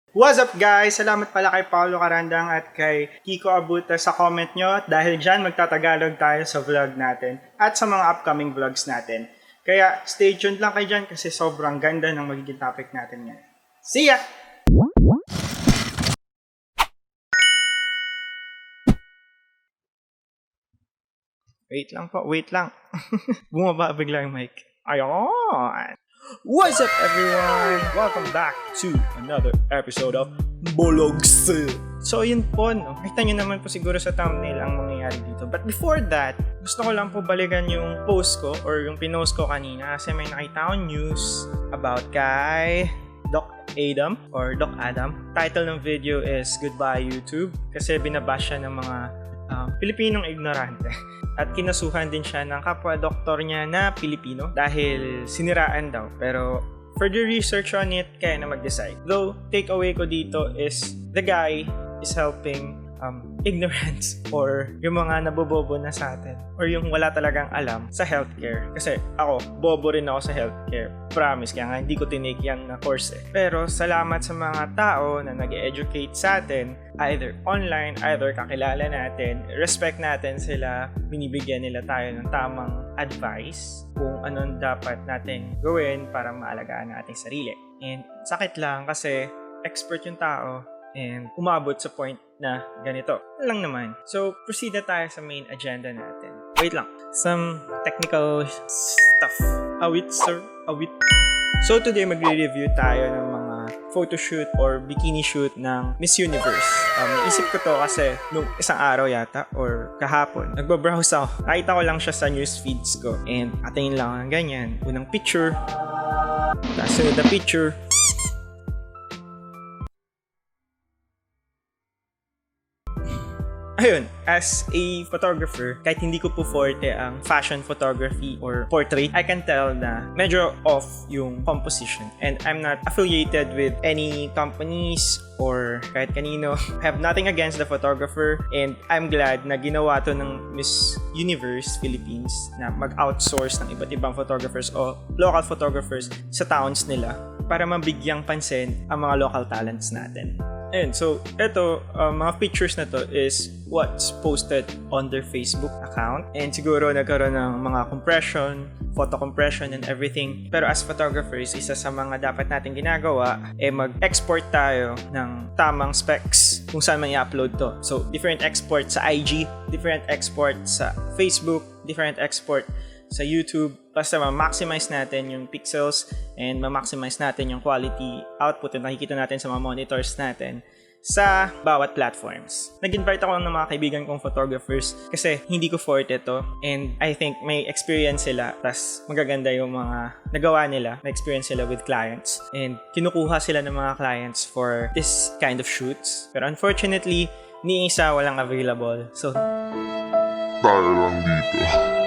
What's up guys? Salamat pala kay Paolo Carandang at kay Kiko Abuta sa comment nyo dahil dyan magtatagalog tayo sa vlog natin at sa mga upcoming vlogs natin. Kaya stay tuned lang kayo dyan kasi sobrang ganda ng magiging topic natin ngayon. See ya! Wait lang. Bumaba bigla yung mic. Ayan! What's up everyone? Welcome back to another episode of Bologs. So yun po, no? Kita nyo naman po siguro sa thumbnail ang mangyayari dito. But before that, gusto ko lang po balikan yung post ko or yung pinost ko kanina kasi may nakita akong news about kay Doc Adam. Title ng video is Goodbye YouTube kasi binabash siya ng mga Pilipinong ignorante. At kinasuhan din siya ng kapwa-doktor niya na Pilipino dahil siniraan daw. Pero further research on it, kaya na mag-decide. Though, takeaway ko dito is the guy is helping ignorance or yung mga nabobobo na sa atin or yung wala talagang alam sa healthcare. Kasi ako, bobo rin ako sa healthcare. Promise, kaya nga hindi ko tinake yan na course eh. Pero salamat sa mga tao na nag-educate sa atin, either online, either kakilala natin, respect natin sila, binibigyan nila tayo ng tamang advice kung anong dapat natin gawin para maalagaan ang ating sarili. And sakit lang kasi expert yung tao and umabot sa point na ganito lang naman. So, proceed na tayo sa main agenda natin. Wait lang. Some technical stuff. Awit. So, today magre-review tayo ng mga photoshoot or bikini shoot ng Miss Universe. Naisip ko to kasi nung isang araw yata or kahapon, nagbabrowse ako. Nakita ko lang siya sa news feeds ko. And atingin lang ang ganyan. Unang picture. Tapos sunod na picture. Ayun, as a photographer, kahit hindi ko po forte ang fashion photography or portrait, I can tell na medyo off yung composition. And I'm not affiliated with any companies or kahit kanino. I have nothing against the photographer and I'm glad na ginawa to ng Miss Universe Philippines na mag-outsource ng iba't ibang photographers o local photographers sa towns nila para mabigyang pansin ang mga local talents natin. Ayun, so ito, mga pictures na to is what's posted on their Facebook account. And siguro nagkaroon ng mga compression, photo compression and everything. Pero as photographers, isa sa mga dapat natin ginagawa mag-export tayo ng tamang specs kung saan man i-upload to. So, different export sa IG, different export sa Facebook, different export sa YouTube. Basta ma-maximize natin yung pixels and ma-maximize natin yung quality output na nakikita natin sa mga monitors natin sa bawat platforms. Nag-invite ako ng mga kaibigan kong photographers kasi hindi ko forte to and I think may experience sila tas magaganda yung mga nagawa nila, may experience sila with clients and kinukuha sila ng mga clients for this kind of shoots. Pero unfortunately, ni isa walang available. So, tayo lang dito.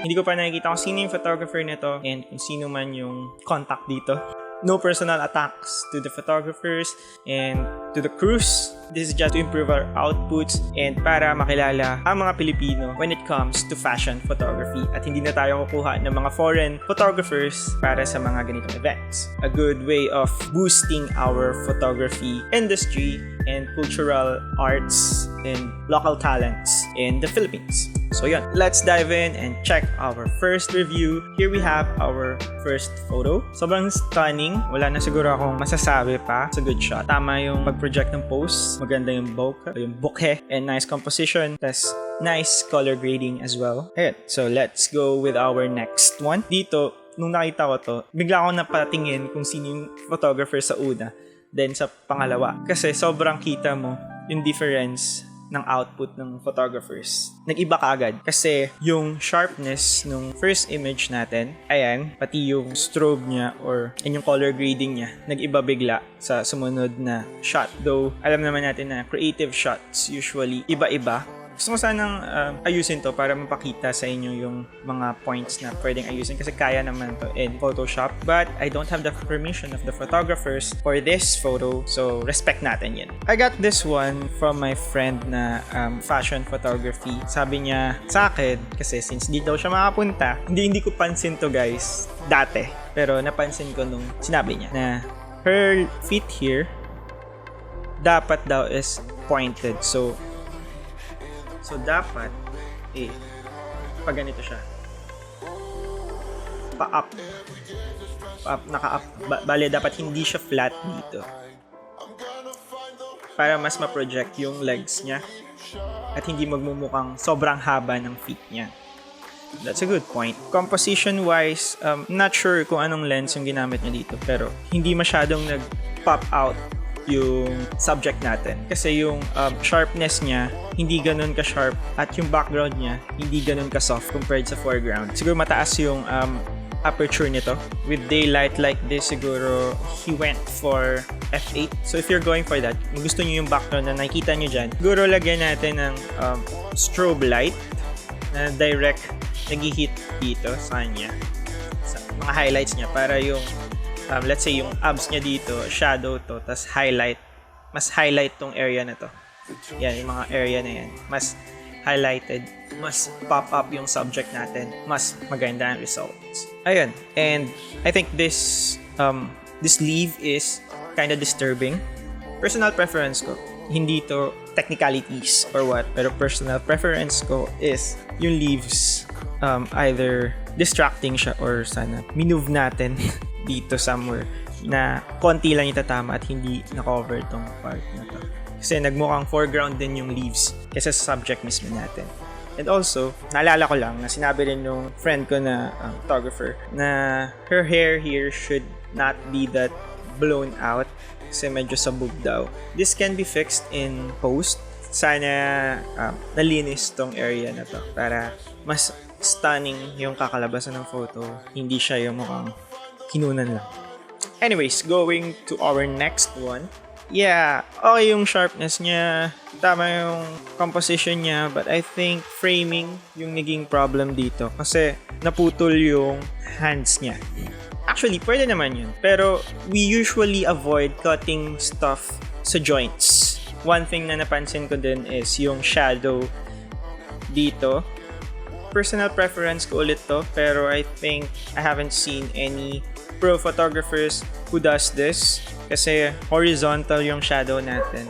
hindi ko pa nakikita kung sino yung photographer nito and kung sino man yung contact dito. No personal attacks to the photographers and to the crews. This is just to improve our outputs and para makilala ang mga Pilipino when it comes to fashion photography at hindi na tayo kukuha ng mga foreign photographers para sa mga ganitong events. A good way of boosting our photography industry and cultural arts and local talents in the Philippines. So yun, let's dive in and check our first review. Here we have our first photo. Sobrang stunning. Wala na siguro akong masasabi pa. It's a good shot. Tama yung pag-project ng pose. Maganda yung bokeh, and nice composition. Tas nice color grading as well. Ayan. So let's go with our next one. Dito, nung nakita ko to, bigla akong napatingin kung sino yung photographer sa una. Then sa pangalawa. Kasi sobrang kita mo yung difference ng output ng photographers. Nag-iba kaagad kasi yung sharpness nung first image natin, ayan, pati yung strobe niya or yung color grading niya, nag-iba bigla sa sumunod na shot. Though, alam naman natin na creative shots usually iba-iba. Gusto ko sanang ayusin to para mapakita sa inyo yung mga points na pwedeng ayusin kasi kaya naman to in Photoshop. But I don't have the permission of the photographers for this photo, so respect natin yun. I got this one from my friend na fashion photography. Sabi niya sa akin, kasi since di daw siya makapunta, hindi ko pansin to guys dati. Pero napansin ko nung sinabi niya na her feet here dapat daw is pointed. So dapat pag ganito siya. Pa-up, naka-up. Bale, dapat hindi siya flat dito. Para mas ma-project yung legs niya at hindi magmumukhang sobrang haba ng feet niya. That's a good point. Composition-wise, not sure kung anong lens yung ginamit niya dito, pero hindi masyadong nag-pop out yung subject natin. Kasi yung sharpness niya, hindi ganun ka-sharp at yung background niya, hindi ganun ka-soft compared sa foreground. Siguro mataas yung aperture nito. With daylight like this, siguro he went for f8. So if you're going for that, kung gusto niyo yung background na nakikita niyo dyan, siguro lagyan natin ng strobe light na direct nag-hit dito sa kanya, sa mga highlights niya, para yung let's say yung abs niya dito, shadow to, tas highlight, mas highlight tong area na to. Yan, yung mga area na yan, mas highlighted, mas pop up yung subject natin, mas maganda ang results. Ayun, and I think this leaf is kind of disturbing. Personal preference ko, hindi to technicalities or what, pero personal preference ko is yung leaves either distracting siya or sana minove natin dito somewhere na konti lang itatama at hindi na-cover tong part na to. Kasi nagmukhang foreground din yung leaves kaysa sa subject mismo natin. And also, naalala ko lang na sinabi rin nung friend ko na photographer na her hair here should not be that blown out kasi medyo sabog daw. This can be fixed in post. Sana nalinis tong area na to para mas stunning yung kakalabasan ng photo. Hindi siya yung mukhang kinunan lang. Anyways, going to our next one. Yeah, okay yung sharpness niya, tama yung composition niya, but I think framing yung naging problem dito kasi naputol yung hands niya. Actually, pwede naman yun, pero we usually avoid cutting stuff sa joints. One thing na napansin ko din is yung shadow dito. Personal preference ko ulit to, pero I think I haven't seen any pro photographers who does this kasi horizontal yung shadow natin.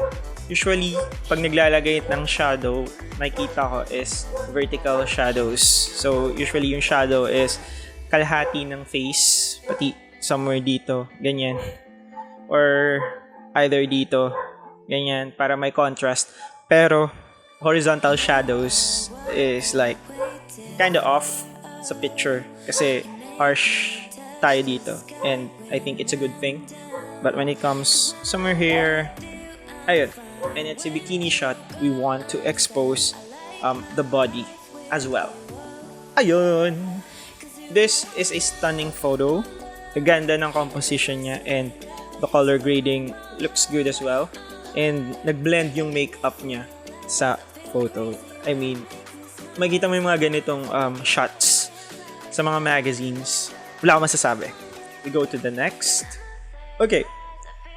Usually, pag naglalagay ng shadow, makikita ko is vertical shadows. So, usually yung shadow is kalahati ng face, pati somewhere dito, ganyan. Or either dito, ganyan, para may contrast. Pero, horizontal shadows is like kinda off sa picture kasi harsh tayo dito, and I think it's a good thing. But when it comes somewhere here, ayun, and it's a bikini shot, we want to expose the body as well. Ayun, this is a stunning photo. Ganda ng composition niya and the color grading looks good as well, and nagblend yung makeup niya sa photo. I mean, makita mo yung mga ganitong shots sa mga magazines. Wala akong masasabi. We go to the next. Okay.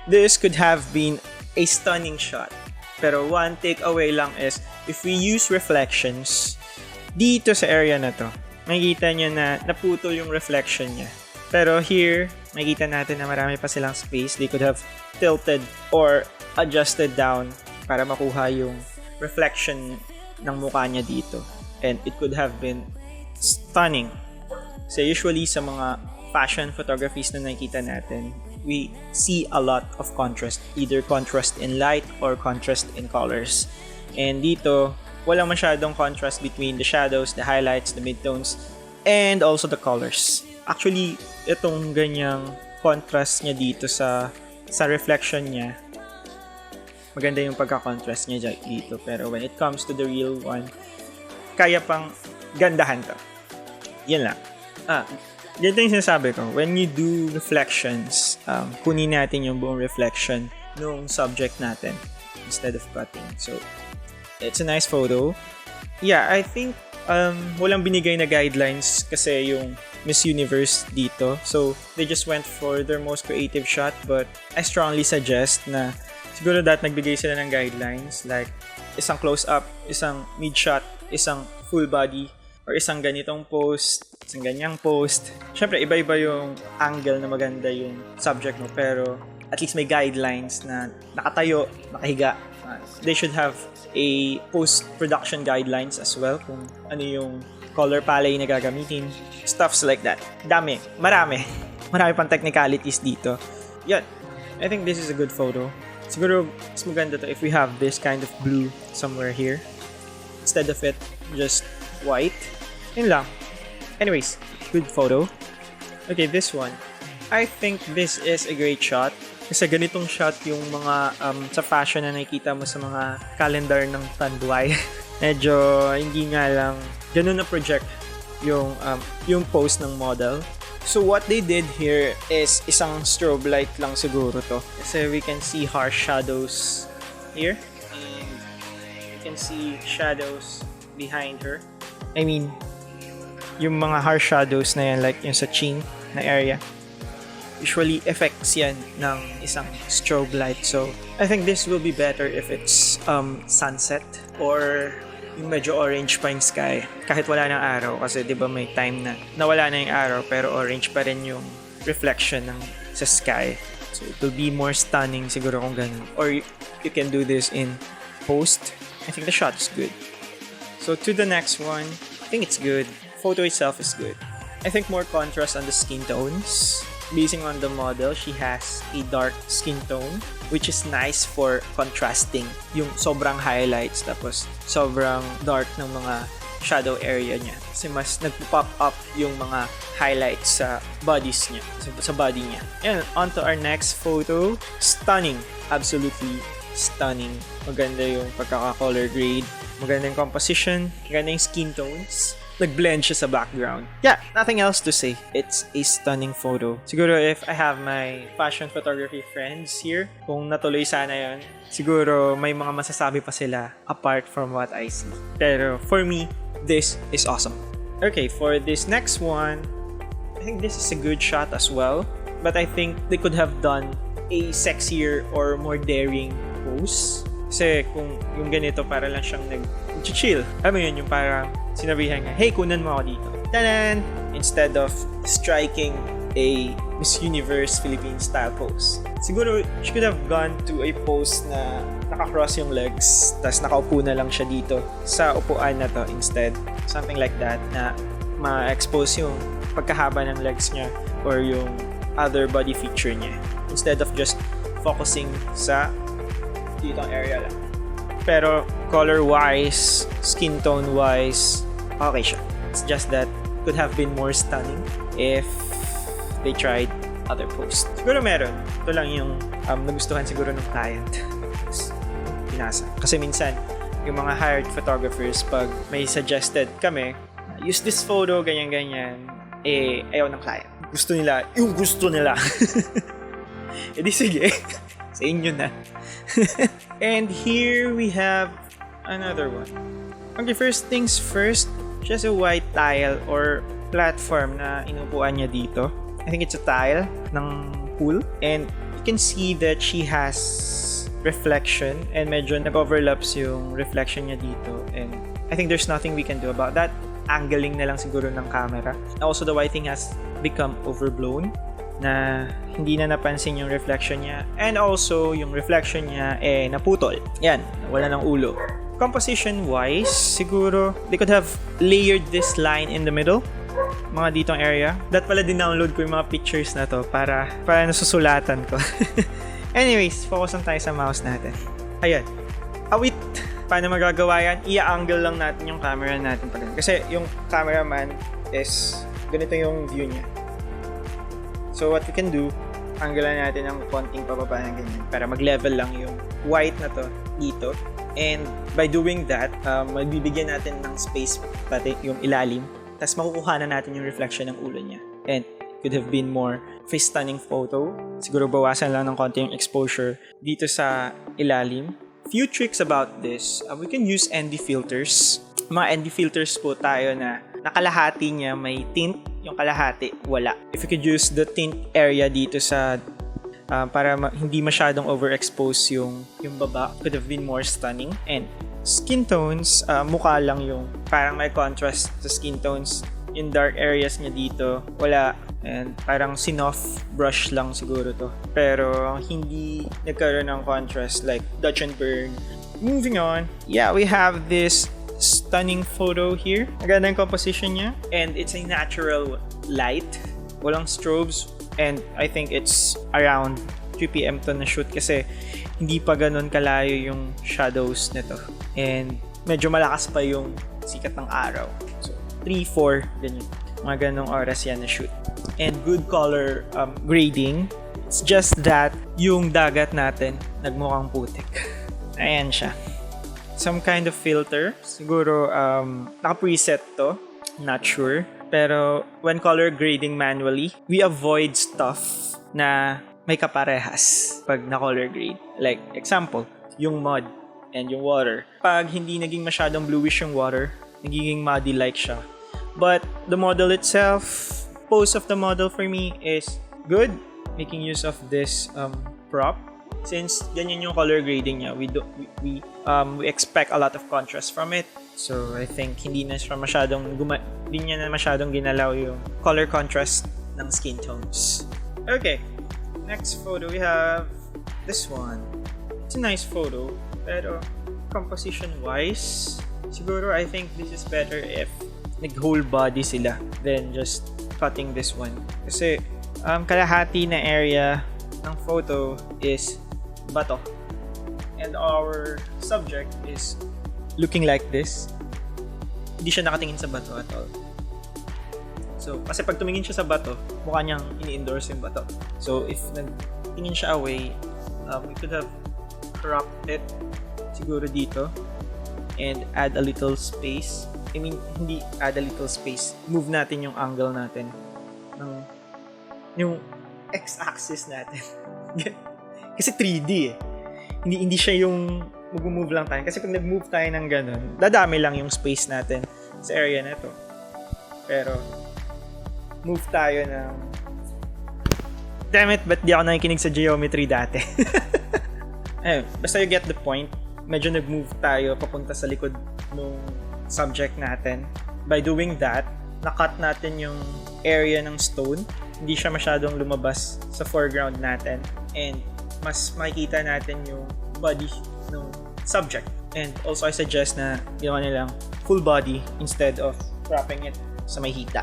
This could have been a stunning shot. Pero one takeaway lang is, if we use reflections, dito sa area na to, makikita nyo na naputol yung reflection niya. Pero here, makikita natin na marami pa silang space. They could have tilted or adjusted down para makuha yung reflection ng mukha niya dito. And it could have been stunning. So usually sa mga fashion photographies na nakikita natin, we see a lot of contrast, either contrast in light or contrast in colors. And dito, walang masyadong contrast between the shadows, the highlights, the midtones, and also the colors. Actually, itong ganyang contrast niya dito sa reflection niya, maganda yung pagka-contrast niya dito. Pero when it comes to the real one, kaya pang gandahan to. Yan lang. Ganito yung sinasabi ko. When you do reflections, kunin natin yung buong reflection nung subject natin instead of cutting. So, it's a nice photo. Yeah, I think walang binigay na guidelines kasi yung Miss Universe dito. So, they just went for their most creative shot, but I strongly suggest na siguro nagbigay sila ng guidelines like isang close-up, isang mid-shot, isang full body, or isang ganitong post, isang ganyang post. Siyempre, iba-iba yung angle na maganda yung subject mo, pero at least may guidelines na nakatayo, nakahiga. They should have a post-production guidelines as well kung ano yung color palette na gagamitin, stuffs like that. Marami pang technicalities dito. Yan, I think this is a good photo. Siguro mas maganda to if we have this kind of blue somewhere here instead of it just white. Yun lang. Anyways, good photo. Okay, this one. I think this is a great shot. Kasi ganitong shot yung mga sa fashion na nakikita mo sa mga calendar ng Tanduay. Medyo hindi nga lang ganun na project yung pose ng model. So what they did here is isang strobe light lang siguro to. Kasi we can see harsh shadows here. And you can see shadows behind her. I mean, yung mga harsh shadows na yan, like yung sa chin na area, usually effects yan ng isang strobe light. So I think this will be better if it's sunset or yung medyo orange pa yung sky kahit wala ng araw, kasi di ba may time na nawala na yung araw pero orange pa rin yung reflection ng sa sky. So it will be more stunning siguro kung ganun. Or you can do this in post. I think the shot is good. So to the next one, I think it's good. Photo itself is good. I think more contrast on the skin tones. Basing on the model, she has a dark skin tone, which is nice for contrasting yung sobrang highlights tapos sobrang dark ng mga shadow area niya. Kasi mas nagpo-pop up yung mga highlights sa bodies niya, sa body niya. And on to our next photo. Stunning. Absolutely stunning. Maganda yung pagkaka-color grade. Maganda yung composition. Maganda yung skin tones. Nag-blend siya sa background. Yeah, nothing else to say. It's a stunning photo. Siguro if I have my fashion photography friends here, kung natuloy sana yun, siguro may mga masasabi pa sila apart from what I see. Pero for me, this is awesome. Okay, for this next one, I think this is a good shot as well. But I think they could have done a sexier or more daring pose. Kasi kung yung ganito, para lang siyang nag-chill. Alam mo yun, yung parang sinabihan nga, hey, kunan mo ako dito. Tanan! Instead of striking a Miss Universe Philippines style pose. Siguro, she could have gone to a pose na nakakross yung legs, tas nakaupo na lang siya dito sa upuan na to instead. Something like that, na ma-expose yung pagkahaba ng legs niya or yung other body feature niya. Instead of just focusing sa dito ang area lang. Pero color-wise, skin tone-wise, okay siya. It's just that could have been more stunning if they tried other posts. Siguro meron. Ito lang yung nagustuhan siguro ng client. Pinasa. Kasi minsan, yung mga hired photographers, pag may suggested kami, use this photo, ganyan-ganyan, ayaw ng client. Gusto nila, yung gusto nila. E di sige, sa inyo na. And here we have another one. Okay, first things first, she has a white tile or platform na inupuan niya dito. I think it's a tile ng pool. And you can see that she has reflection and medyo nag-overlaps yung reflection niya dito. And I think there's nothing we can do about that. Angling na lang siguro ng camera. Also, the whiting has become overblown na hindi na napansin yung reflection niya. And also, yung reflection niya naputol. Yan, wala ng ulo. Composition-wise, siguro, they could have layered this line in the middle. Mga ditong area. That pala din-download ko yung mga pictures na to para nasusulatan ko. Anyways, focus lang tayo sa mouse natin. Ayan. Awit! Paano magagawa yan? I-angle lang natin yung camera natin pa rin. Kasi yung cameraman is ganito yung view niya. So what we can do, anggalan natin ng konting pababa ng ganyan para mag-level lang yung white na to dito. And by doing that, magbibigyan natin ng space pati yung ilalim. Tapos makukuha na natin yung reflection ng ulo niya. And it could have been more of a stunning photo. Siguro bawasan lang ng konti yung exposure dito sa ilalim. Few tricks about this. We can use ND filters. Mga ND filters po tayo na nakalahati niya may tint, yung kalahati wala. If you could use the tint area dito sa para hindi masyadong overexpose yung baba, could have been more stunning. And skin tones, mukha lang yung parang may contrast sa skin tones. yung dark areas niya dito, wala. And parang sinoff brush lang siguro to. Pero hindi nagkaroon ng contrast like Dutch and Burn. Moving on, yeah, we have this stunning photo here. Magandang composition niya. And it's a natural light. Walang strobes. And I think it's around 3 p.m. to na shoot kasi hindi pa ganun kalayo yung shadows nito. And medyo malakas pa yung sikat ng araw. So, 3, 4, ganyan. Mga ganong oras yan na shoot. And good color grading. It's just that yung dagat natin nagmukhang putik. Ayan siya. Some kind of filter. Siguro naka-preset to. Not sure. Pero when color grading manually, we avoid stuff na may kaparehas pag na-color grade. Like, example, yung mud and yung water. Pag hindi naging masyadong bluish yung water, nagiging muddy-like siya. But the model itself, pose of the model for me is good. Making use of this prop. Since ganyan yung color grading niya, we expect a lot of contrast from it. So I think hindi niya na masyadong ginalaw yung color contrast ng skin tones. Okay, next photo we have this one. It's a nice photo, pero composition wise, siguro I think this is better if nag-whole body sila than just cutting this one. Kasi kalahati na area ng photo is bato. And our subject is looking like this. Hindi siya nakatingin sa bato at all. So, kasi pag tumingin siya sa bato, mukha niyang ini-endorse yung bato. So, if nagtingin siya away, we could have cropped it siguro dito and add a little space. I mean, hindi add a little space. Move natin yung angle natin ng yung x-axis natin. Kasi 3D eh. Hindi siya yung mag-move lang tayo. Kasi pag nag-move tayo ng ganun, dadami lang yung space natin sa area na to. Pero, move tayo ng... Damn it, ba't di ako nakikinig sa geometry dati? Ayun, basta you get the point. Medyo nag-move tayo papunta sa likod ng subject natin. By doing that, nakat natin yung area ng stone. Hindi siya masyadong lumabas sa foreground natin. And mas makikita natin yung body ng subject. And also I suggest na ginawa nilang full body instead of cropping it sa may hita.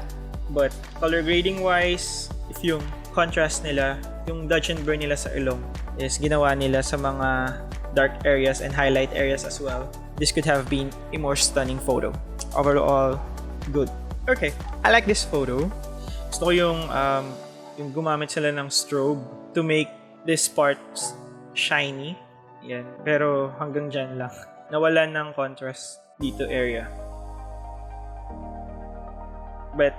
But color grading wise, if yung contrast nila, yung Dutch and Burn nila sa ilong is ginawa nila sa mga dark areas and highlight areas as well, this could have been a more stunning photo. Overall, good. Okay, I like this photo. Gusto ko yung gumamit sila ng strobe to make this part shiny. Yan. Pero hanggang dyan lang. Nawalan ng contrast dito area. But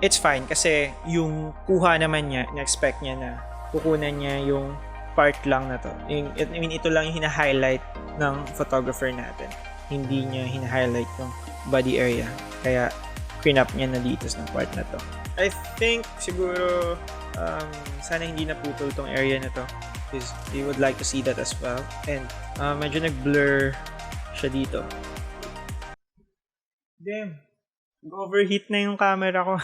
it's fine kasi yung kuha naman niya, na-expect niya na kukunan niya yung part lang na to. I mean, ito lang yung hina-highlight ng photographer natin. Hindi niya hina-highlight yung body area. Kaya clean-up niya na dito sa part na to. I think siguro sana hindi naputol tong area na to. Because we would like to see that as well. And medyo nag-blur siya dito. Damn. Overheat na yung camera ko.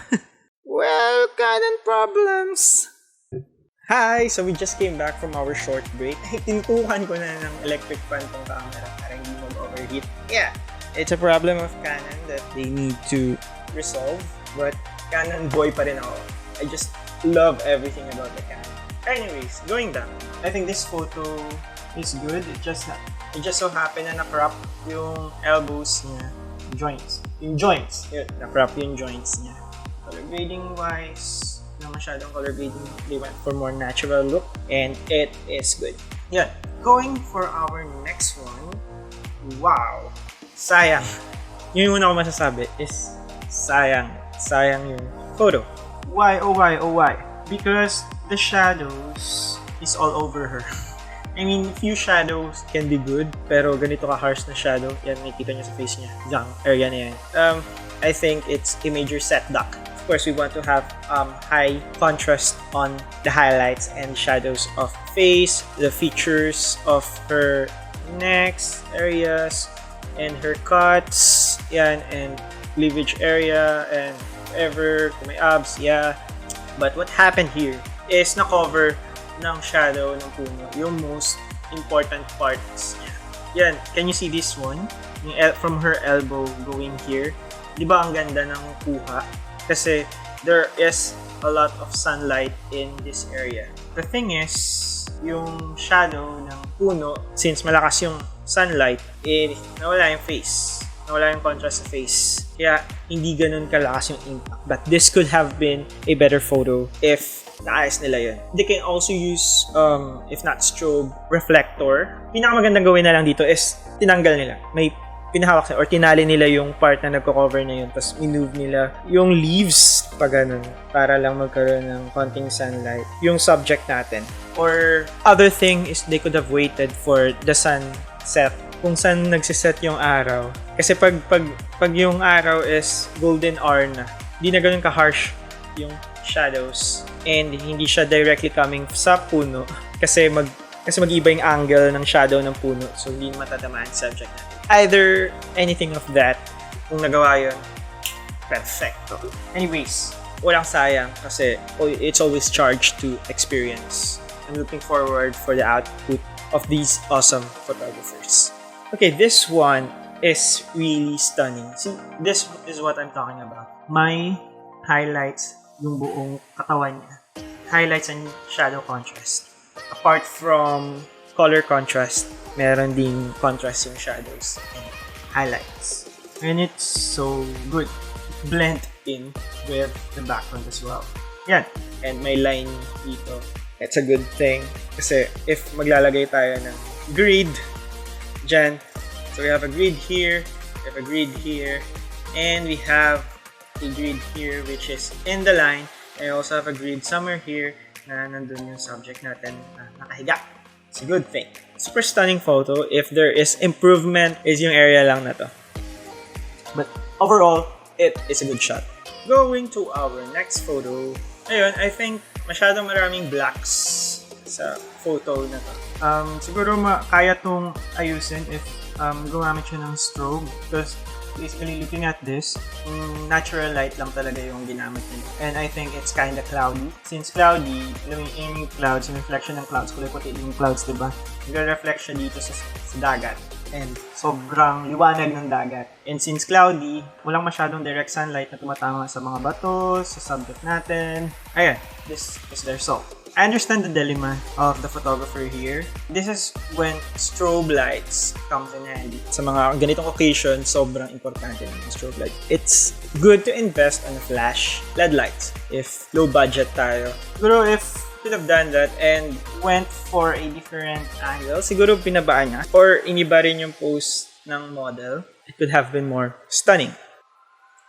Well, Canon problems. Hi! So we just came back from our short break. Tinutukan ko na ng electric fan tong camera para hindi mag-overheat. Yeah, it's a problem of Canon that they need to resolve. But Canon boy pa rin ako. I just love everything about the Canon. Anyways, going back, I think this photo is good. It just so happened na na-crop yung elbows niya, yung joints. Yun, na-crop yung joints niya. Color grading wise, na masyadong color grading, they went for more natural look, and it is good. Yeah, going for our next one. Wow, sayang. Yung una ko masasabi is sayang yung photo. Why? Oh why? Oh why? Because the shadows is all over her. I mean, few shadows can be good, pero ganito ka-harsh na shadow, yan, nakikita niya sa face niya, yung area na yan. I think it's a major setback. Of course, we want to have high contrast on the highlights and shadows of face, the features of her necks areas, and her cuts, yan, and cleavage area, and ever, kung may abs, yeah. But what happened here is na-cover ng shadow ng puno yung most important parts niya. Yan, can you see this one? From her elbow going here. Di ba ang ganda ng kuha? Kasi there is a lot of sunlight in this area. The thing is, yung shadow ng puno, since malakas yung sunlight, nawala yung face. Nawala yung contrast sa face. Kaya, hindi ganun kalakas yung impact. But this could have been a better photo if naayos nila yun. They can also use, if not strobe, reflector. Pinakamagandang gawin na lang dito is tinanggal nila. May pinahawak or tinali nila yung part na nagko-cover na yun, tapos minove nila yung leaves pa ganun para lang magkaroon ng konting sunlight yung subject natin. Or other thing is they could have waited for the sunset, kung saan nagsiset yung araw. Kasi pag yung araw is golden hour na, di na ganun ka-harsh yung shadows and hindi siya directly coming sa puno kasi mag-iba yung angle ng shadow ng puno, so hindi matatamaan subject natin. Either anything of that, kung nagawa yun, perfecto. Anyways, walang sayang kasi it's always charged to experience. I'm looking forward for the output of these awesome photographers. Okay, this one is really stunning. See, this is what I'm talking about. May highlights yung buong katawan niya. Highlights and shadow contrast. Apart from color contrast, meron ding contrast yung shadows and highlights. And it's so good. Blend in with the background as well. Yan. And may line dito. It's a good thing. Kasi if maglalagay tayo ng grid dyan, so we have a grid here, we have a grid here, and we have a grid here which is in the line. I also have a grid somewhere here na nandun yung subject natin na nakahiga. It's a good thing. Super stunning photo. If there is improvement, is yung area lang na to. But overall, it is a good shot. Going to our next photo. Ayun, I think masyadong maraming blacks sa photo na to. Siguro kaya tong ayusin if gumamit siya ng strobe. Because basically looking at this, natural light lang talaga yung ginamit nila. And I think it's kinda cloudy. Since cloudy, yung clouds, yung reflection ng clouds, kulay puti yung clouds, diba? Nag-reflect siya dito sa dagat. And sobrang liwanag ng dagat. And since cloudy, walang masyadong direct sunlight na tumatama sa mga bato, sa subject natin. Ayan, this is their result. I understand the dilemma of the photographer here. This is when strobe lights comes in handy. Sa mga ganitong occasion, sobrang importante ng strobe light. It's good to invest on a flash LED lights if low budget tayo. Siguro if could have done that and went for a different angle, siguro pinabaan niya or iniba rin yung pose ng model, it could have been more stunning.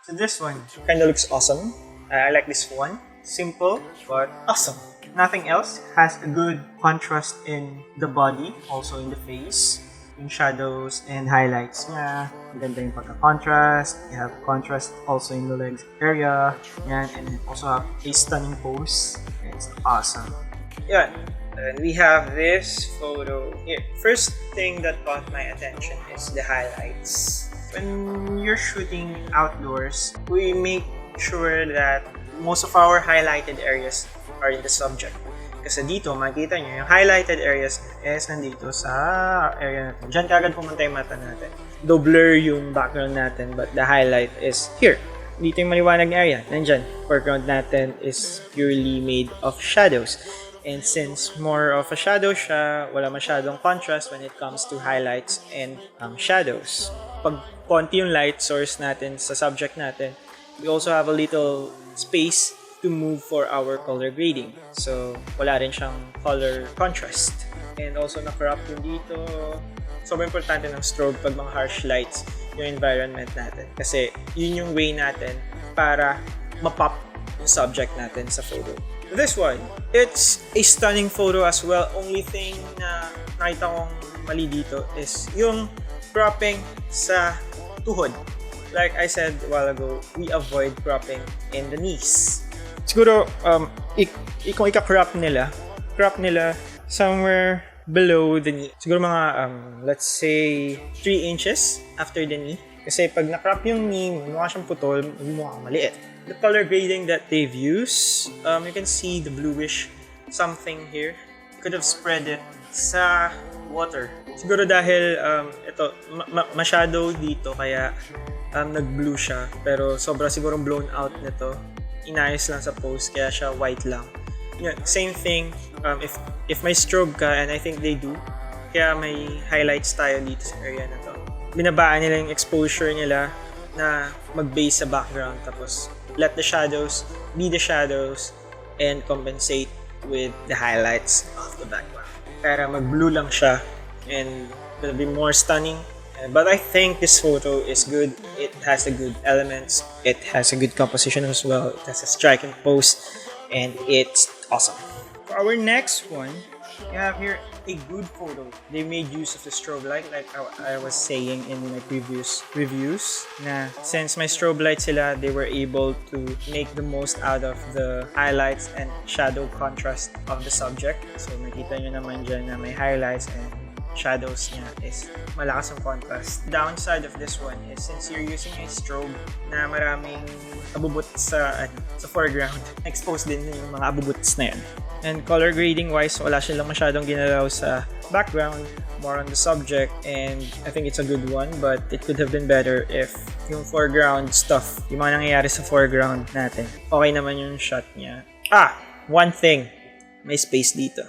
So this one kind of looks awesome. I like this one. Simple but awesome. Nothing else. Has a good contrast in the body, also in the face. Yung shadows and highlights niya. Maganda yung pagka-contrast. You have contrast also in the legs area. Yan. And also have a stunning pose. It's awesome. Yan. And we have this photo here. First thing that caught my attention is the highlights. When you're shooting outdoors, we make sure that most of our highlighted areas are in the subject. Kasi dito, makikita nyo, yung highlighted areas is nandito sa area natin. Diyan kagad pumunta yung mata natin. Though blur yung background natin, but the highlight is here. Dito yung maliwanag na area. Nandyan. Foreground natin is purely made of shadows. And since more of a shadow siya, wala masyadong contrast when it comes to highlights and shadows. Pag konti yung light source natin sa subject natin, we also have a little space to move for our color grading. So, wala rin siyang color contrast. And also, na-crop yung dito. Sobrang importante ng strobe pag mga harsh lights yung environment natin. Kasi, yun yung way natin para mapop yung subject natin sa photo. This one, it's a stunning photo as well. Only thing na nakita kong mali dito is yung cropping sa tuhod. Like I said a while ago, we avoid cropping in the knees. Siguro, kung crop nila somewhere below the knee. Siguro mga, let's say, 3 inches after the knee. Kasi pag na-crop yung knee, mukha siyang putol, mukha maliit. the color grading that they've used, you can see the bluish something here. Could have spread it sa water. Siguro dahil ito masyado dito kaya nag-blue siya, pero sobra sigurong blown out nito. Inayos lang sa post kaya siya white lang. Yeah, same thing if may strobe ka, and I think they do. Kaya may highlights tayo dito sa area na to. Binabaan nila yung exposure nila na mag-base sa background, tapos let the shadows be the shadows and compensate with the highlights of the background. Para mag-blue lang siya and it'll be more stunning. But I think this photo is good. It has a good elements. It has a good composition as well. It has a striking pose, and it's awesome. For our next one, we have here a good photo. They made use of the strobe light, like I was saying in my previous reviews. Na since my strobe light sila, they were able to make the most out of the highlights and shadow contrast of the subject. So makita nyo naman dyan na may highlights and shadows niya is malakas ang contrast. Downside of this one is since you're using a strobe na maraming abubot sa foreground, exposed din yung mga abubots na yan. And color grading wise, wala silang masyadong ginalaw sa background, more on the subject, and I think it's a good one, but it could have been better if yung foreground stuff, yung mga nangyayari sa foreground natin, okay naman yung shot niya. One thing, may space dito.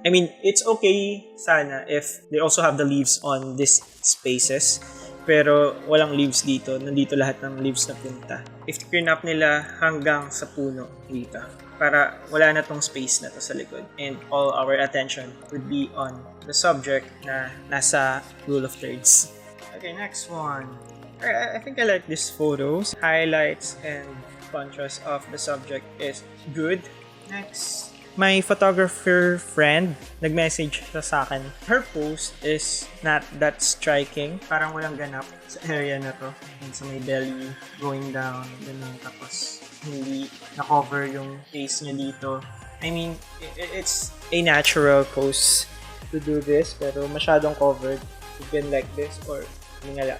I mean, it's okay sana if they also have the leaves on these spaces, pero walang leaves dito. Nandito lahat ng leaves na punta. If clean up nila hanggang sa puno dito, para wala na tong space na to sa likod, and all our attention would be on the subject na nasa rule of thirds. Okay, next one. I think I like this photos. Highlights and contrast of the subject is good. Next, my photographer friend nag-message siya sa akin. Her post is not that striking. Parang walang ganap sa area na to. And sa may belly going down, ganun. Tapos hindi na-cover yung face niya dito. I mean, it's a natural pose to do this, pero masyadong covered. You can like this or hiningala.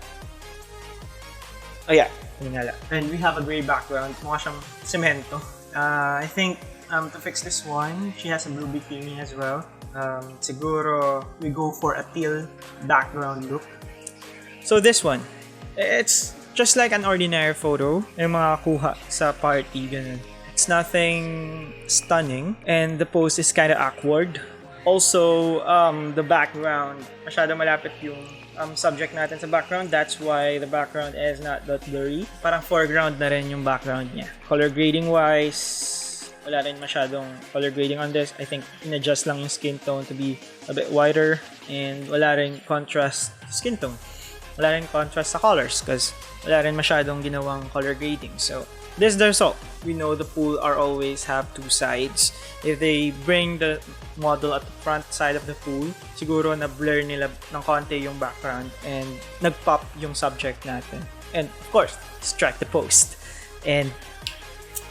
Oh yeah, hiningala. And we have a gray background. Mukha siyang semento. I think to fix this one, she has a blue bikini as well. Siguro we go for a teal background look. So this one, it's just like an ordinary photo yung mga kuha sa party, ganun. It's nothing stunning, and the pose is kind of awkward. Also, the background, masyado malapit yung subject natin sa background. That's why the background is not that blurry. Parang foreground na rin yung background niya. Color grading wise, wala rin masyadong color grading on this. I think in-adjust lang yung skin tone to be a bit whiter, and wala rin contrast skin tone. Wala rin contrast sa colors because wala rin masyadong ginawang color grading. So, this is the result. We know the pool are always have two sides. If they bring the model at the front side of the pool, siguro na-blur nila ng konti yung background and nag-pop yung subject natin. And of course, strike the post and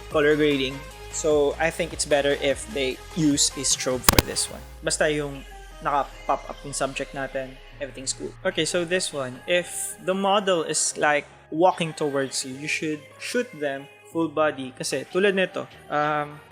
color grading. So, I think it's better if they use a strobe for this one. Basta yung naka-pop up yung subject natin, everything's cool. Okay, so this one, if the model is like walking towards you, you should shoot them full body. Kasi tulad nito,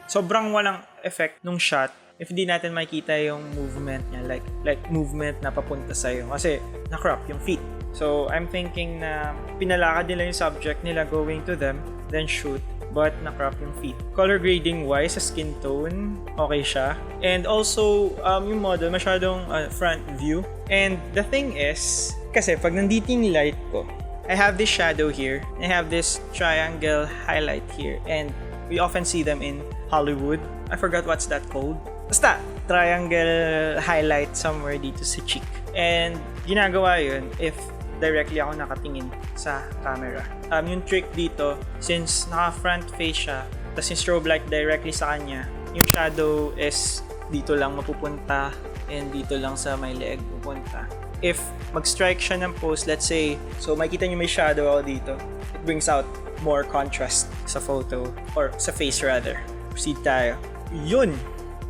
sobrang walang effect nung shot if di natin makita yung movement niya, like movement na papunta sa'yo. Kasi na-crop yung feet. So, I'm thinking na pinalakad nila yung subject nila going to them, then shoot, but na-crop yung feet. Color grading wise, sa skin tone, okay siya. And also, yung model, masyadong front view. And the thing is, kasi pag nandito yung light ko, I have this shadow here, I have this triangle highlight here, and we often see them in Hollywood. I forgot what's that called. Basta, triangle highlight somewhere dito sa cheek. And ginagawa yun if directly ako nakatingin sa camera. Yung trick dito, since naka-front face siya, tapos yung strobe light directly sa kanya, yung shadow is dito lang mapupunta and dito lang sa may leg pupunta. If mag-strike siya ng pose, let's say, so makikita nyo may shadow ako dito, it brings out more contrast sa photo, or sa face rather. Proceed tayo. Yun!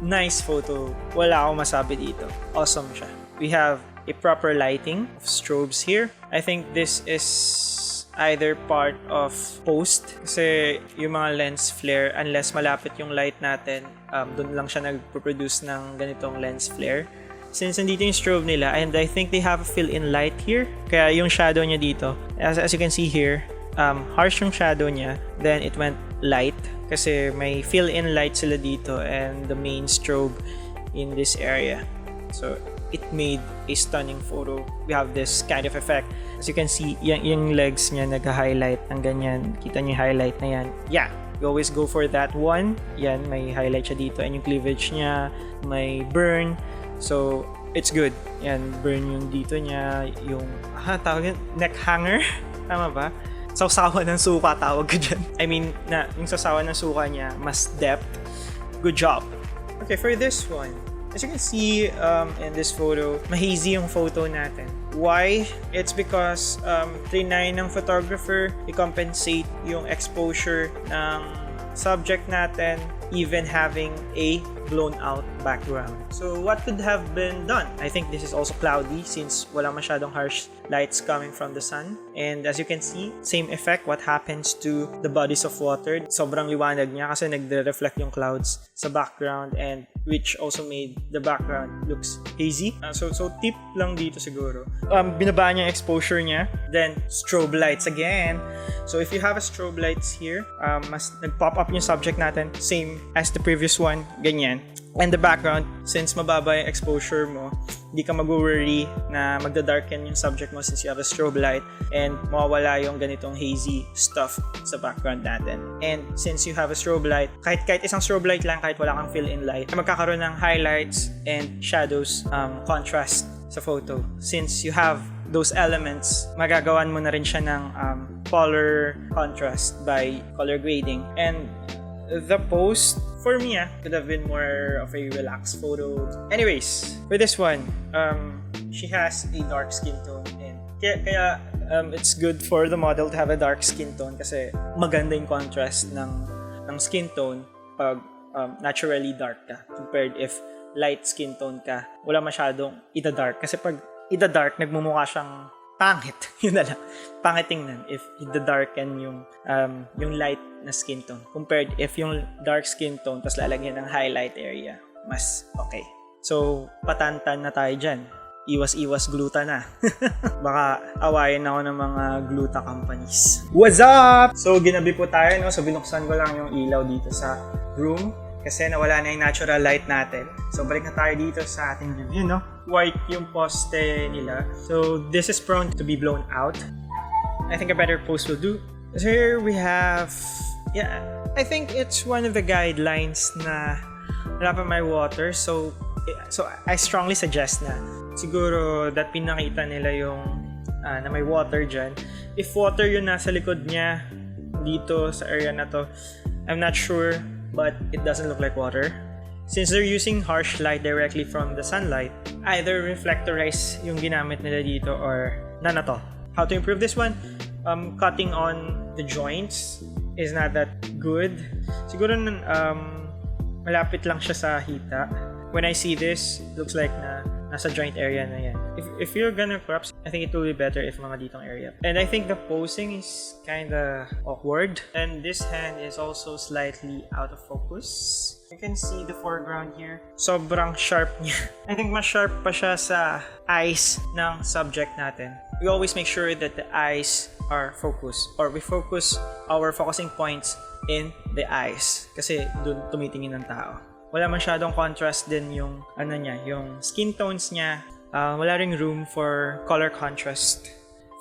Nice photo. Wala akong masabi dito. Awesome siya. We have a proper lighting of strobes here. I think this is either part of post kasi yung mga lens flare, unless malapit yung light natin, doon lang siya nagpo-produce ng ganitong lens flare. Since nandito yung strobe nila, and I think they have a fill-in light here, kaya yung shadow niya dito, as you can see here, harsh yung shadow niya, then it went light kasi may fill-in light sila dito and the main strobe in this area. So it made a stunning photo. We have this kind of effect. As you can see, yung legs niya nag-highlight ng ganyan. Kita niyo yung highlight na yan. Yeah, you always go for that one. Yan, may highlight siya dito. And yung cleavage niya, may burn. So, it's good. Yan, burn yung dito niya. Yung, tawag yun, neck hanger. Tama ba? Sawsawan ng suka, tawag ko dyan. I mean, yung sawsawan ng suka niya, mas depth. Good job. Okay, for this one, as you can see in this photo, mahazy yung photo natin. Why? It's because trinay ng photographer i-compensate yung exposure ng subject natin even having a blown out background. So what could have been done? I think this is also cloudy since wala masyadong harsh lights coming from the sun. And as you can see, same effect what happens to the bodies of water. Sobrang liwanag niya kasi nagre-reflect yung clouds sa background and which also made the background looks hazy. So tip lang dito siguro. Binaba niya yung exposure niya. Then strobe lights again. So if you have a strobe lights here, mas nag-pop up yung subject natin, same as the previous one, ganyan. And the background, since mababa yung exposure mo, hindi ka mag-worry na magda-darken yung subject mo since you have a strobe light and mawawala yung ganitong hazy stuff sa background natin. And since you have a strobe light, kahit isang strobe light lang, kahit wala kang fill-in light, magkakaroon ng highlights and shadows, contrast sa photo. Since you have those elements, magagawan mo na rin siya ng color contrast by color grading. And the post, for me, could have been more of a relaxed photo. Anyways, for this one, she has a dark skin tone and kaya it's good for the model to have a dark skin tone kasi maganda yung contrast ng skin tone pag naturally dark ka compared if light skin tone ka, wala masyadong ida-dark kasi pag ida-dark, nagmumukha siyang pangit. Yun na lang. Pangit tingnan if ida-darken yung light na skin tone. Compared if yung dark skin tone tas lalagyan ng highlight area, mas okay. So, patantan na tayo dyan. Iwas-iwas gluta na. Baka awayin ako ng mga gluta companies. What's up? So, ginabi po tayo, no? So, binuksan ko lang yung ilaw dito sa room kasi nawala na yung natural light natin. So, balik na tayo dito sa ating review, no? White yung poste nila. So, this is prone to be blown out. I think a better post will do. So, here we have... Yeah, I think it's one of the guidelines na wala pa may water. So I strongly suggest na siguro that pinakita nila yung na may water dyan. If water yung nasa likod niya dito sa area na to, I'm not sure, but it doesn't look like water. Since they're using harsh light directly from the sunlight, either reflectorize yung ginamit nila dito or none at all. How to improve this one? Cutting on the joints is not that good. Siguro malapit lang siya sa hita. When I see this, looks like nasa joint area na yan. If you're gonna crop, I think it will be better if mga ditong area. And I think the posing is kinda awkward. And this hand is also slightly out of focus. You can see the foreground here. Sobrang sharp niya. I think mas sharp pa siya sa eyes ng subject natin. We always make sure that the eyes are focused, or we focus our focusing points in the eyes kasi doon tumitingin ng tao. Wala masyadong contrast din yung yung skin tones niya. Wala ring room for color contrast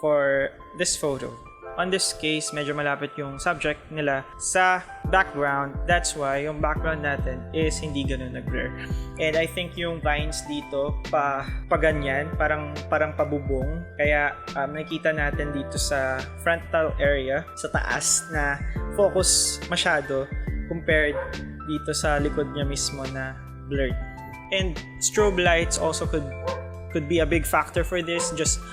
for this photo. On this case, medyo malapit yung subject nila sa background. That's why yung background natin is hindi ganun nag-blur. And I think yung vines dito pa ganyan, parang pabubong. Kaya nakita natin dito sa frontal area, sa taas, na focus masyado compared dito sa likod niya mismo na blurred. And strobe lights also could be a big factor for this. Just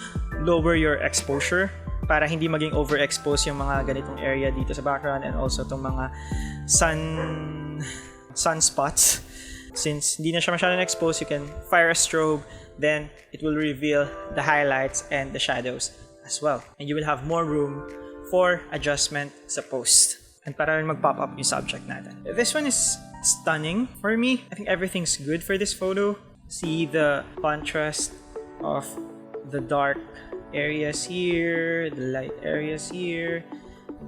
lower your exposure para hindi maging overexpose yung mga ganitong area dito sa background and also itong mga sunspots. Since hindi na siya masyadong exposed, you can fire a strobe, then it will reveal the highlights and the shadows as well. And you will have more room for adjustment sa post. And para rin mag-pop up yung subject natin. This one is stunning for me. I think everything's good for this photo. See the contrast of the dark areas here, the light areas here,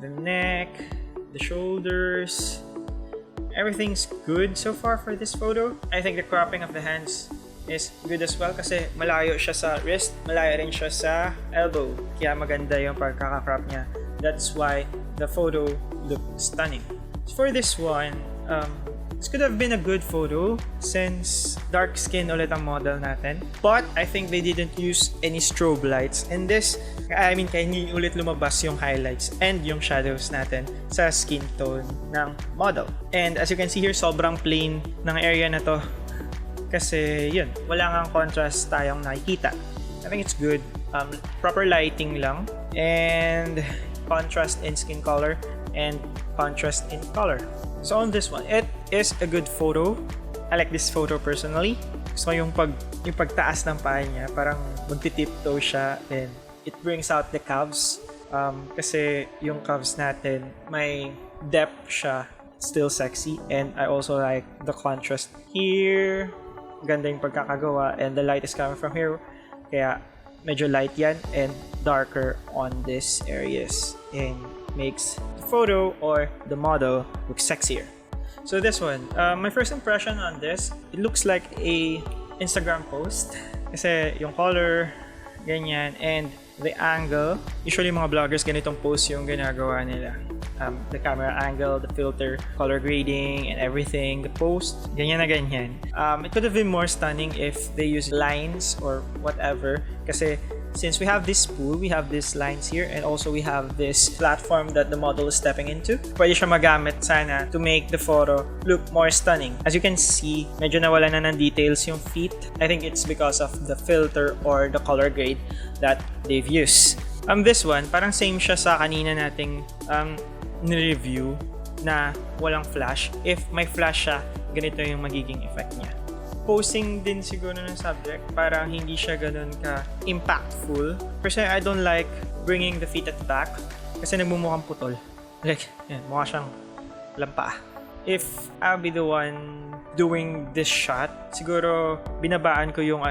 the neck, the shoulders. Everything's good so far for this photo. I think the cropping of the hands is good as well kasi malayo siya sa wrist, malayo rin siya sa elbow. Kaya maganda yung pagkaka-crop niya. That's why the photo looks stunning. For this one, this could have been a good photo since dark skin ulit ang model natin. But I think they didn't use any strobe lights. And this, kaya hindi ulit lumabas yung highlights and yung shadows natin sa skin tone ng model. And as you can see here, sobrang plain ng area na to. Kasi yun, wala ngang contrast tayong nakikita. I think it's good. Proper lighting lang. And contrast in skin color and contrast in color. So on this one, it is a good photo. I like this photo personally. So yung pagtaas ng paa niya, parang magtitiptoe siya and it brings out the calves. Kasi yung calves natin, may depth siya. Still sexy. And I also like the contrast here. Ganda yung pagkakagawa. And the light is coming from here. Kaya medyo light yan and darker on these areas. And makes the photo or the model look sexier. So this one, my first impression on this, it looks like a Instagram post. Kasi yung color, ganyan, and the angle. Usually mga vloggers ganitong post yung ginagawa nila. The camera angle, the filter, color grading, and everything. The post, ganyan na ganyan. It could have been more stunning if they use lines or whatever. Kasi since we have this spool, we have these lines here, and also we have this platform that the model is stepping into. Pwede siya magamit sana to make the photo look more stunning. As you can see, medyo nawala na ng details yung feet. I think it's because of the filter or the color grade that they've used. This one, parang same siya sa kanina nating ni-review na walang flash. If may flash siya, ganito yung magiging effect niya. Posing din siguro ng subject, parang hindi siya ganun ka-impactful. Personally, I don't like bringing the feet at the back kasi nagmumukhang putol. Like, yan, mukha siyang lampa. If I'll be the one doing this shot, siguro binabaan ko yung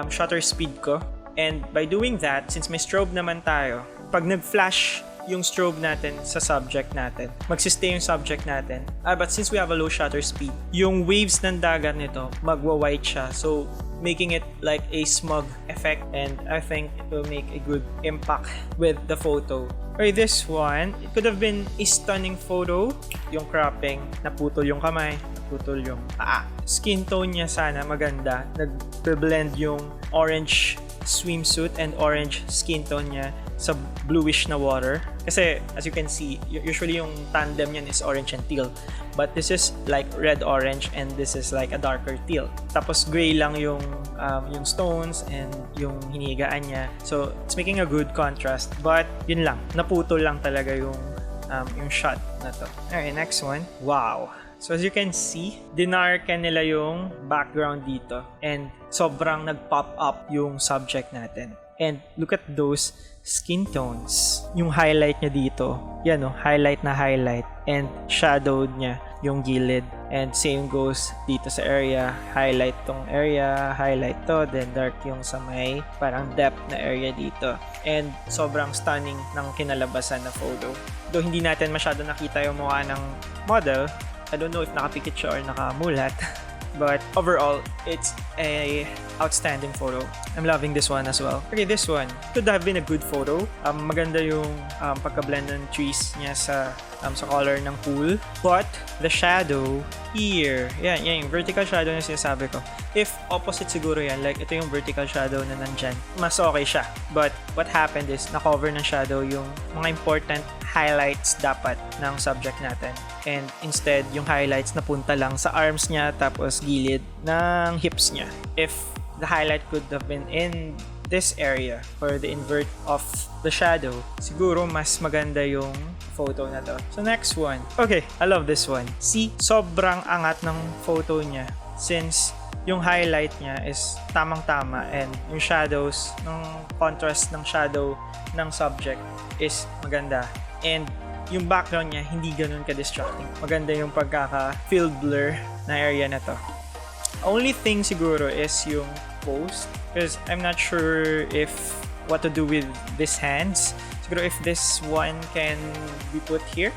shutter speed ko. And by doing that, since may strobe naman tayo, pag nag-flash yung strobe natin sa subject natin, magsistay yung subject natin. But since we have a low shutter speed, yung waves ng dagat nito, magwa-white siya. So, making it like a smug effect, and I think it will make a good impact with the photo. Okay, this one, it could have been a stunning photo. Yung cropping, naputol yung kamay, naputol yung paa. Skin tone niya sana maganda. Nag-blend yung orange swimsuit and orange skin tone niya sa bluish na water. Kasi as you can see, usually yung tandem yan is orange and teal. But this is like red-orange and this is like a darker teal. Tapos gray lang yung stones and yung hinihigaan niya. So it's making a good contrast. But yun lang, naputol lang talaga yung shot na to. Okay, next one. Wow! So as you can see, dinarken nila yung background dito. And sobrang nag-pop up yung subject natin. And look at those skin tones. Yung highlight niya dito, yan o, highlight na highlight. And shadowed niya yung gilid. And same goes dito sa area. Highlight tong area, highlight to, then dark yung sa may parang depth na area dito. And sobrang stunning ng kinalabasan na photo. Though hindi natin masyado nakita yung mukha ng model, I don't know if nakapikit siya or nakamulat. But overall, it's a outstanding photo. I'm loving this one as well. Okay, this one could have been a good photo. Maganda yung pagka-blend ng trees niya sa color ng pool. But the shadow here, yan yung vertical shadow na sinasabi ko. If opposite siguro yan, like ito yung vertical shadow na nandyan, mas okay siya. But what happened is, na-cover ng shadow yung mga important highlights dapat ng subject natin. And instead, yung highlights napunta lang sa arms niya tapos gilid ng hips niya. If the highlight could have been in this area for the invert of the shadow, siguro mas maganda yung photo na to. So next one. Okay, I love this one. See, sobrang angat ng photo niya since yung highlight niya is tamang-tama and yung shadows, ng contrast ng shadow ng subject is maganda. And yung background niya hindi ganun ka-distracting. Maganda yung pagkaka-field blur na area na to. Only thing siguro is yung pose because I'm not sure if what to do with these hands. Siguro if this one can be put here,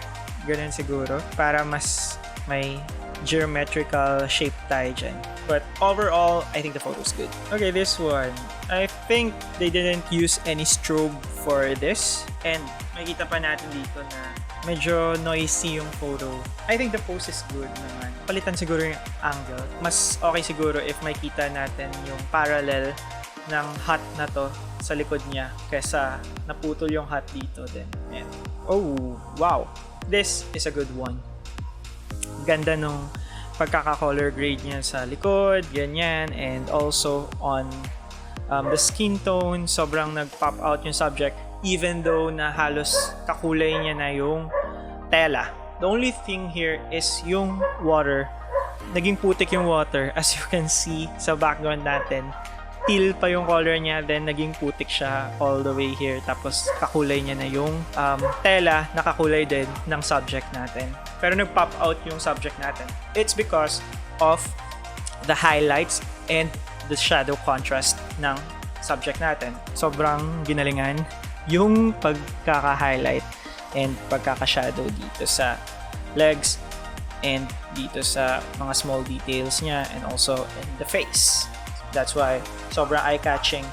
ganun siguro para mas may geometrical shape tayo dyan. But overall, I think the photo's good. Okay, this one. I think they didn't use any strobe for this. And makita pa natin dito na medyo noisy yung photo. I think the pose is good naman. Palitan siguro yung angle. Mas okay siguro if makita natin yung parallel ng hat na to sa likod niya kesa naputol yung hat dito din. And, oh, wow. This is a good one. Ganda nung pagkaka-color grade niya sa likod, ganyan, and also on the skin tone, sobrang nag-pop out yung subject even though na halos kakulay niya na yung tela. The only thing here is yung water. Naging putik yung water as you can see sa background natin. Teal pa yung color niya, then naging putik siya all the way here. Tapos kakulay niya na yung tela, nakakulay din ng subject natin. Pero nag-pop out yung subject natin. It's because of the highlights and the shadow contrast ng subject natin. Sobrang ginalingan yung pagkaka-highlight and pagkaka-shadow dito sa legs and dito sa mga small details niya and also in the face. That's why sobrang eye-catching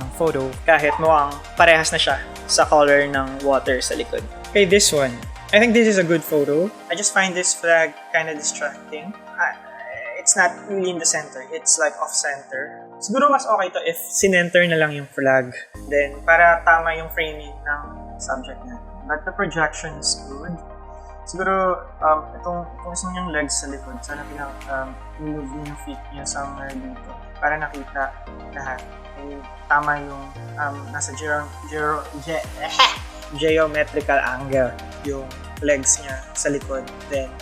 ng photo kahit mukhang parehas na siya sa color ng water sa likod. Okay, this one. I think this is a good photo. I just find this flag kind of distracting. It's not really in the center. It's like off-center. Siguro mas okay to if sinenter na lang yung flag. Then, para tama yung framing ng subject natin. But the projection is good. Siguro, itong isang niyang legs sa likod, sana pinag-move yung feet niya somewhere dito para nakita lahat. And tama yung nasa geometrical angle yung legs niya sa likod. Then,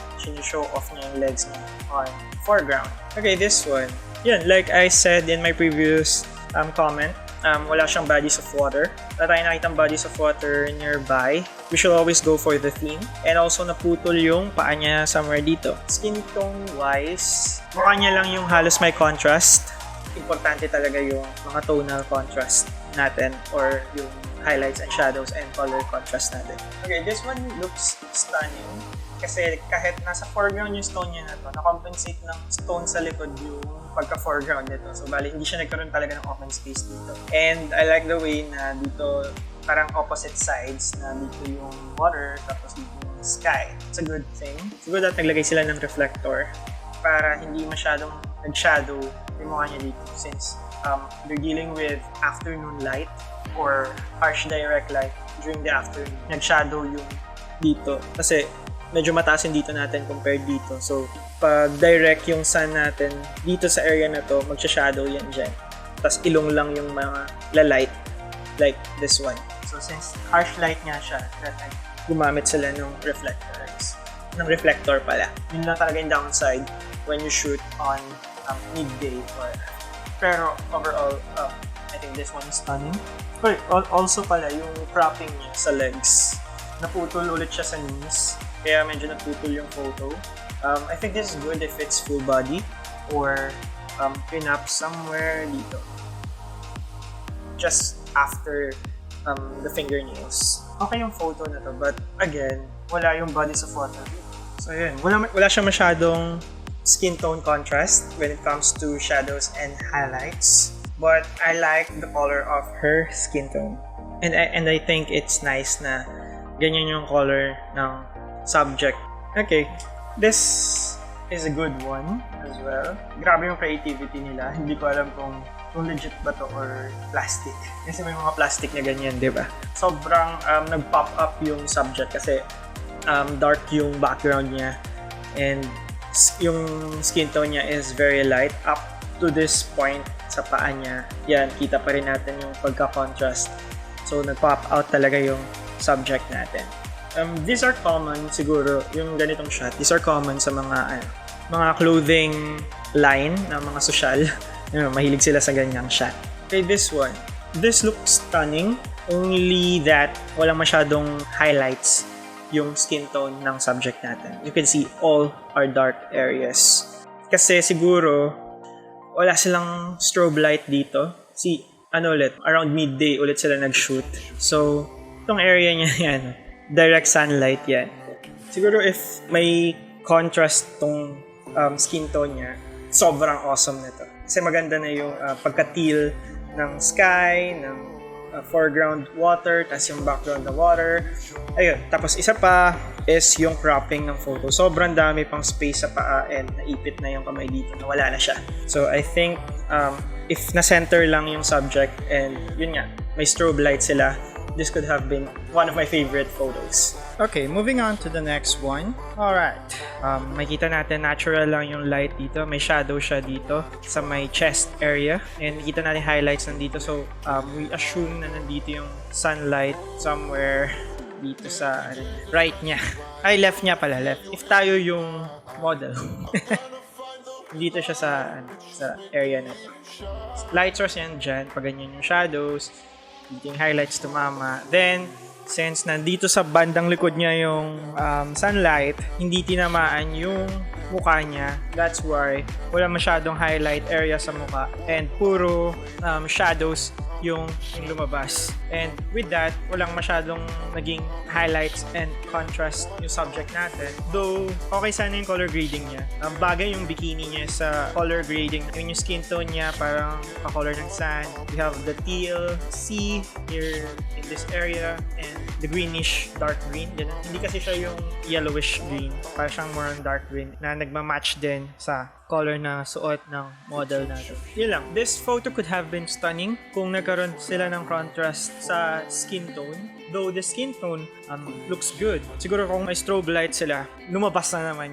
show off niya yung legs niya on foreground. Okay, this one. Yun, like I said in my previous comment, wala siyang bodies of water. Wala tayong nakitang bodies of water nearby. We should always go for the theme. And also, naputol yung paa niya somewhere dito. Skin tone-wise, mukha niya lang yung halos may contrast. Importante talaga yung mga tonal contrast natin or yung highlights and shadows and color contrast natin. Okay, this one looks stunning. Kasi kahit nasa foreground yung stone niya na to, na-compensate ng stone sa likod yung pagka-foreground nito. So, bali, hindi siya nagkaroon talaga ng open space dito. And I like the way na dito, parang opposite sides, na dito yung water, tapos dito yung sky. It's a good thing. Siguro that naglagay sila ng reflector para hindi masyadong nag-shadow yung mukha niya dito. Since they're dealing with afternoon light or harsh direct light during the afternoon. Nag-shadow yung dito. Kasi medyo mataas yung dito natin compared dito. So, pag direct yung sun natin dito sa area na to, magsha-shadow yan dyan. Tapos ilong lang yung mga la-light like this one. So, since harsh light nga siya, gumamit sila ng reflectors. Ng reflector pala. Yun lang talaga yung downside when you shoot on midday or pero overall, I think this one is stunning. But also pala, yung cropping niya sa legs. Naputol ulit siya sa knees. Kaya medyo naputol yung photo. I think this is good if it's full body or pin up somewhere dito. Just after the fingernails. Okay yung photo na to, but again, wala yung bodies of water. So yun, wala siya masyadong skin tone contrast when it comes to shadows and highlights. But I like the color of her skin tone. And I think it's nice na ganyan yung color ng subject. Okay, this is a good one as well. Grabe yung creativity nila. Hindi ko alam kung legit ba to or plastic. Kasi may mga plastic na ganyan, di ba? Sobrang nag-pop up yung subject kasi dark yung background niya and yung skin tone niya is very light up to this point sa paa niya. Yan, kita pa rin natin yung pagka-contrast. So, nag-pop out talaga yung subject natin. These are common siguro, yung ganitong shot. These are common sa mga clothing line ng mga sosyal. Mahilig sila sa ganyang shot. Okay, this one. This looks stunning. Only that walang masyadong highlights yung skin tone ng subject natin. You can see all our dark areas. Kasi siguro, wala silang strobe light dito. See, around midday ulit sila nag-shoot. So, itong area niya yan, direct sunlight yan. Siguro if may contrast tong skin tone niya, sobrang awesome nito. Kasi maganda na yung pagka-teal ng sky, ng foreground water, tapos yung background na water. Ayun, tapos isa pa is yung cropping ng photo. Sobrang dami pang space sa paa and naipit na yung kamay dito, nawala na siya. So I think if na-center lang yung subject and yun nga, may strobe light sila, this could have been one of my favorite photos. Okay, moving on to the next one. Alright, makita natin natural lang yung light dito. May shadow siya dito sa may chest area. And nakita natin highlights nandito. So, we assume na nandito yung sunlight somewhere dito sa right niya. Ay, left niya pala, left. If tayo yung model. Dito siya sa area na ito. Light source yan dyan. Pag ganyan yung shadows. Dito yung highlights tumama. Then, since nandito sa bandang likod niya yung sunlight, hindi tinamaan yung mukha niya. That's why wala masyadong highlight area sa mukha and puro shadows yung lumabas. And with that, walang masyadong naging highlights and contrast yung subject natin. Though, okay sana yung color grading niya. Bagay yung bikini niya sa color grading. Yung skin tone niya, parang ka-color ng sand. We have the teal sea here in this area and the greenish dark green. Hindi kasi siya yung yellowish green. Parang siyang more on dark green na nagmamatch din sa color na suot ng model natin. Yun lang. This photo could have been stunning kung nagkaroon sila ng contrast sa skin tone. Though the skin tone looks good. Siguro kung may strobe light sila, lumabas na naman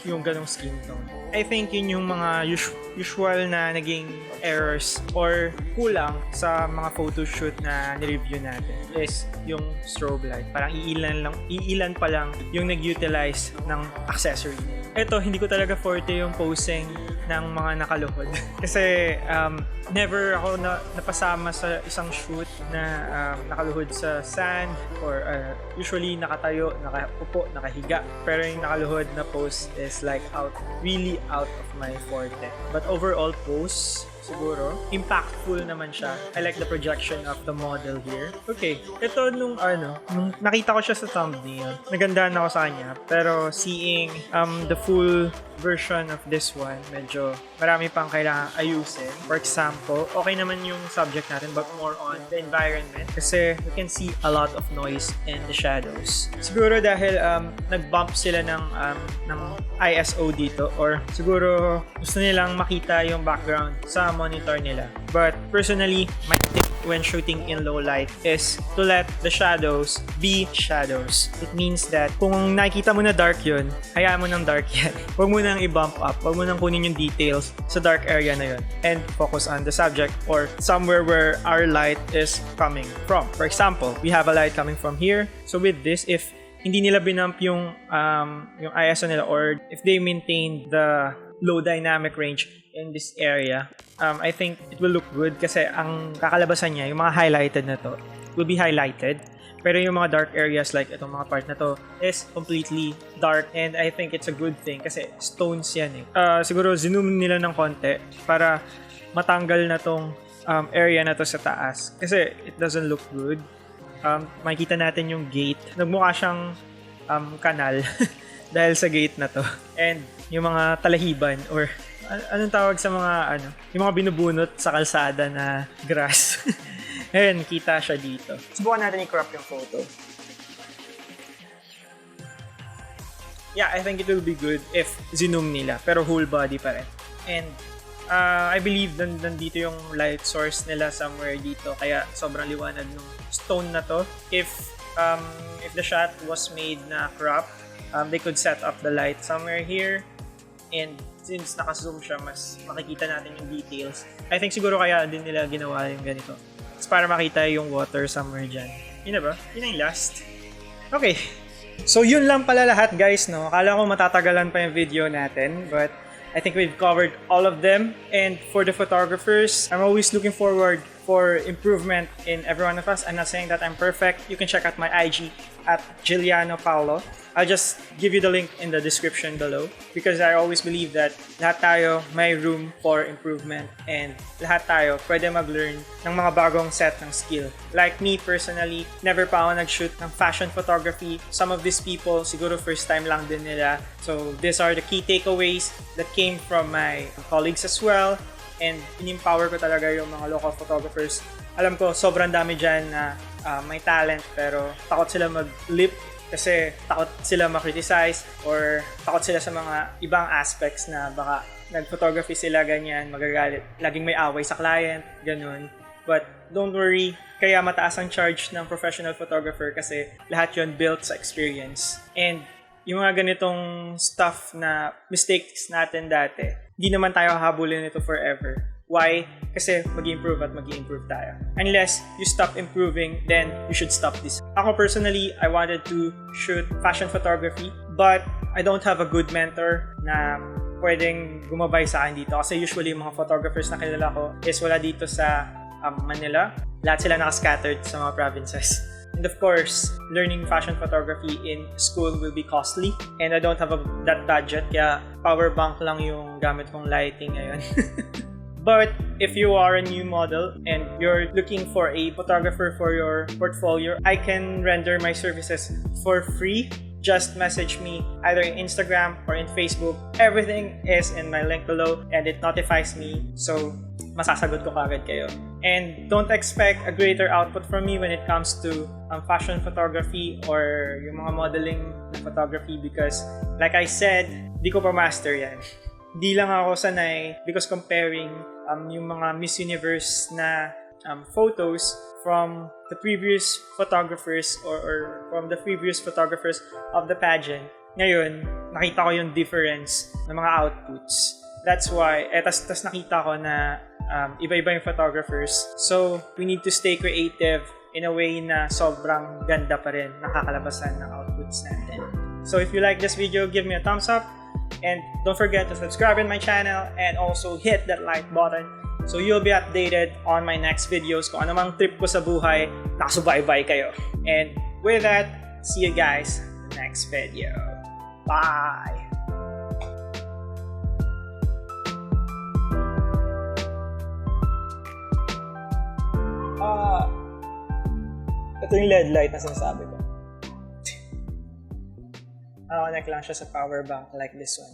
yung ganong skin tone. I think yun yung mga usual na naging errors or kulang sa mga photoshoot na nireview natin is yung strobe light. Parang iilan pa lang yung nag-utilize ng accessory. Ito, hindi ko talaga forte yung posing ng mga nakaluhod. Kasi never ako napasama sa isang shoot na nakaluhod sa sand or usually nakatayo, nakaupo, nakahiga. Pero yung nakaluhod na pose is like really out of my forte. But overall pose, siguro, impactful naman siya. I like the projection of the model here. Okay, ito nung nakita ko siya sa thumbnail, nagandaan ako sa kanya. Pero seeing the full version of this one, medyo marami pang kailangan ayusin. For example, okay naman yung subject natin but more on the environment kasi we can see a lot of noise and the shadows. Siguro dahil nag-bump sila ng ISO dito or siguro gusto nilang makita yung background sa monitor nila. But personally, my tip when shooting in low light is to let the shadows be shadows. It means that kung nakikita mo na dark yun, hayaan mo ng dark yan. Huwag mo nang i-bump up. Huwag mo nang kunin yung details sa dark area na yun. And focus on the subject or somewhere where our light is coming from. For example, we have a light coming from here. So with this, if hindi nila binump yung ISO nila or if they maintain the low dynamic range in this area, I think it will look good kasi ang kakalabasan niya, yung mga highlighted na to, will be highlighted. Pero yung mga dark areas like itong mga part na to is completely dark and I think it's a good thing kasi stones yan eh. Siguro zoom nila ng konti para matanggal na tong area na to sa taas kasi it doesn't look good. Makikita natin yung gate. Nagmukha siyang kanal dahil sa gate na to. And yung mga talahiban or anong tawag sa mga yung mga binubunot sa kalsada na grass. Ayun, kita siya dito. Subukan natin i-crop yung photo. Yeah, I think it will be good if zoom nila, pero whole body pa rin. And I believe nandito yung light source nila somewhere dito, kaya sobrang liwanag ng stone na to. If the shot was made na crop, they could set up the light somewhere here. And since naka-zoom siya, mas makikita natin yung details. I think siguro kaya din nila ginawa yung ganito. It's para makita yung water somewhere dyan. Yun na ba? Yun na yung last. Okay. So yun lang pala lahat guys, no? Akala ko matatagalan pa yung video natin. But I think we've covered all of them. And for the photographers, I'm always looking forward for improvement in every one of us. I'm not saying that I'm perfect. You can check out my IG at Giuliano Paolo. I'll just give you the link in the description below because I always believe that lahat tayo may room for improvement and lahat tayo pwede mag-learn ng mga bagong set ng skill. Like me personally, never pa ako nag-shoot ng fashion photography. Some of these people, siguro first time lang din nila. So these are the key takeaways that came from my colleagues as well. And in-empower ko talaga yung mga local photographers. Alam ko, sobrang dami dyan na may talent pero takot sila mag-lip kasi takot sila ma-criticize or takot sila sa mga ibang aspects na baka nag-photography sila ganyan, magagalit. Laging may away sa client, ganun. But don't worry, kaya mataas ang charge ng professional photographer kasi lahat yon built sa experience. And yung mga ganitong stuff na mistakes natin dati, di naman tayo hahabulin ito forever. Why? Kasi mag-improve at mag-improve tayo. Unless you stop improving, then you should stop this. Ako personally, I wanted to shoot fashion photography, but I don't have a good mentor na pwedeng gumabay sa akin dito. Kasi usually mga photographers na kilala ko is wala dito sa Manila. Lahat sila nakascattered sa mga provinces. And of course, learning fashion photography in school will be costly. And I don't have that budget, kaya power bank lang yung gamit kong lighting ngayon. But if you are a new model and you're looking for a photographer for your portfolio, I can render my services for free. Just message me either in Instagram or in Facebook. Everything is in my link below and it notifies me. So, masasagot ko kagad kayo. And don't expect a greater output from me when it comes to fashion photography or yung mga modeling na photography because like I said, di ko pa master yan. Di lang ako sanay because comparing yung mga Miss Universe na photos from the previous photographers or from the previous photographers of the pageant. Ngayon, nakita ko yung difference ng mga outputs. That's why, tas nakita ko na iba-iba yung photographers. So, we need to stay creative in a way na sobrang ganda pa rin nakakalabasan ng outputs natin. So, if you like this video, give me a thumbs up. And don't forget to subscribe in my channel and also hit that like button so you'll be updated on my next videos. Kung anumang trip ko sa buhay, nakasubaybay kayo. And with that, see you guys in the next video. Bye! Ito yung LED light na sinasabi ko. Connect lang siya sa power bank like this one.